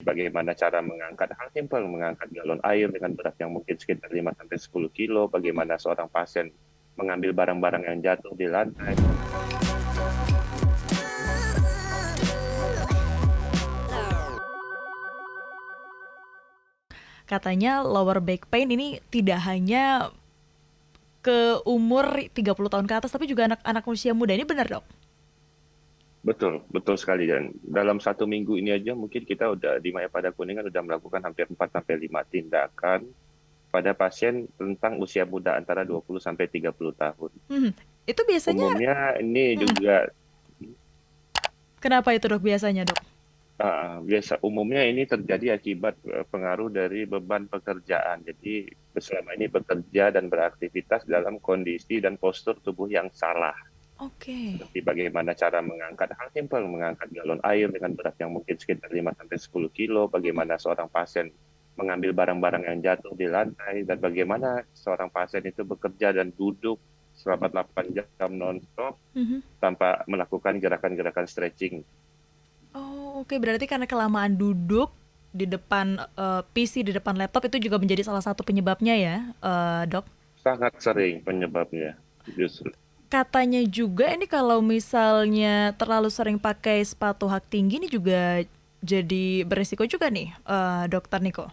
bagaimana cara mengangkat hal simpel, mengangkat galon air dengan berat yang mungkin sekitar 5 sampai 10 kilo, bagaimana seorang pasien mengambil barang-barang yang jatuh di lantai. Katanya lower back pain ini tidak hanya ke umur 30 tahun ke atas, tapi juga anak-anak usia muda. Ini benar, Dok? Betul, betul sekali. Dan dalam 1 minggu ini aja mungkin kita udah di Maya Pada Kuningan udah melakukan hampir 4 sampai 5 tindakan pada pasien tentang usia muda antara 20 sampai 30 tahun. Mhm. Itu biasanya Umumnya ini mhm. juga Kenapa itu, Dok, biasanya, Dok? umumnya ini terjadi akibat pengaruh dari beban pekerjaan. Jadi selama ini bekerja dan beraktivitas dalam kondisi dan postur tubuh yang salah. Oke. Seperti bagaimana cara mengangkat hal simpel, mengangkat galon air dengan berat yang mungkin sekitar 5 sampai 10 kilo, Mhm. bagaimana seorang pasien mengambil barang-barang yang jatuh di lantai, dan bagaimana seorang pasien itu bekerja dan duduk selama 8 jam non-stop Mhm. tanpa melakukan gerakan-gerakan stretching. Oh, oke. Berarti karena kelamaan duduk di depan PC, di depan laptop itu juga menjadi salah satu penyebabnya ya, Dok? Sangat sering penyebabnya, justru. Katanya juga ini kalau misalnya terlalu sering pakai sepatu hak tinggi ini juga jadi beresiko juga nih, Dokter Niko?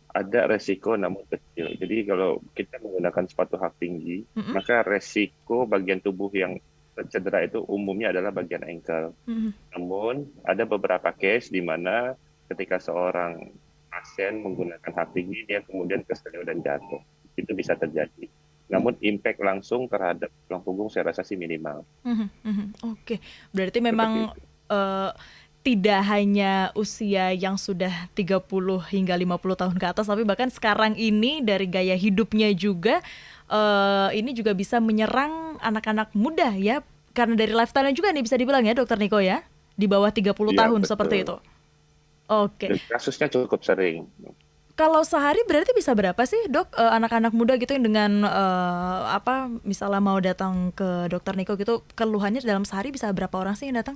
Ada resiko namun kecil. Jadi kalau kita menggunakan sepatu hak tinggi, Mhm. maka resiko bagian tubuh yang cedera itu umumnya adalah bagian ankle. Mhm. Namun ada beberapa case di mana ketika seorang pasien menggunakan hak tinggi, dia kemudian keselio dan jatuh. Itu bisa terjadi. Oh. Namun impact langsung terhadap tulang punggung saya rasa sih minimal. Mhm, mhm. Oke. Berarti Seperti memang itu. eh, tidak hanya usia yang sudah 30 hingga 50 tahun ke atas, tapi bahkan sekarang ini dari gaya hidupnya juga ini juga bisa menyerang anak-anak muda ya. Karena dari lifestyle juga nih bisa dibilang ya, Dokter Niko ya. Di bawah 30 Iya, tahun seperti itu. betul. Oke. Dan kasusnya cukup sering. Kalau sehari berarti bisa berapa sih, Dok, anak-anak muda gitu yang dengan apa misalnya mau datang ke Dokter Niko gitu, keluhannya dalam sehari bisa berapa orang sih yang datang?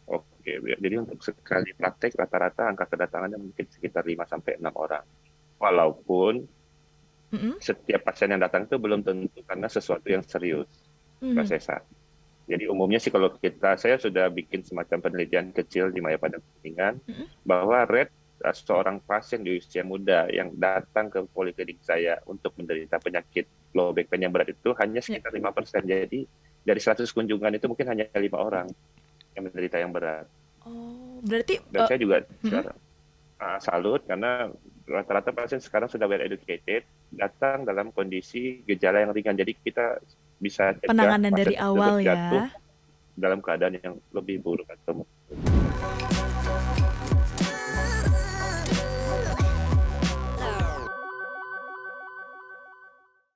Oke, jadi untuk sekali praktek rata-rata angka kedatangannya mungkin sekitar 5 sampai 6 orang. Walaupun Mhm. setiap pasien yang datang itu belum tentu karena sesuatu yang serius, Mbak Mhm. Sesa. Jadi umumnya sih kalau saya sudah bikin semacam penelitian kecil di Maya Pada Kuningan Mhm. bahwa rate seorang pasien di usia muda yang datang ke poliklinik saya untuk menderita penyakit low back pain yang berat itu hanya Ya. sekitar 5%. Jadi dari 100 kunjungan itu mungkin hanya 5 orang yang menderita yang berat. Oh, berarti Dan saya juga mhm. sekarang salut karena rata-rata pasien sekarang sudah well educated, datang dalam kondisi gejala yang ringan. Jadi kita bisa cegah Penanganan pasien dari tersebut awal jatuh ya. dalam keadaan yang lebih buruk atau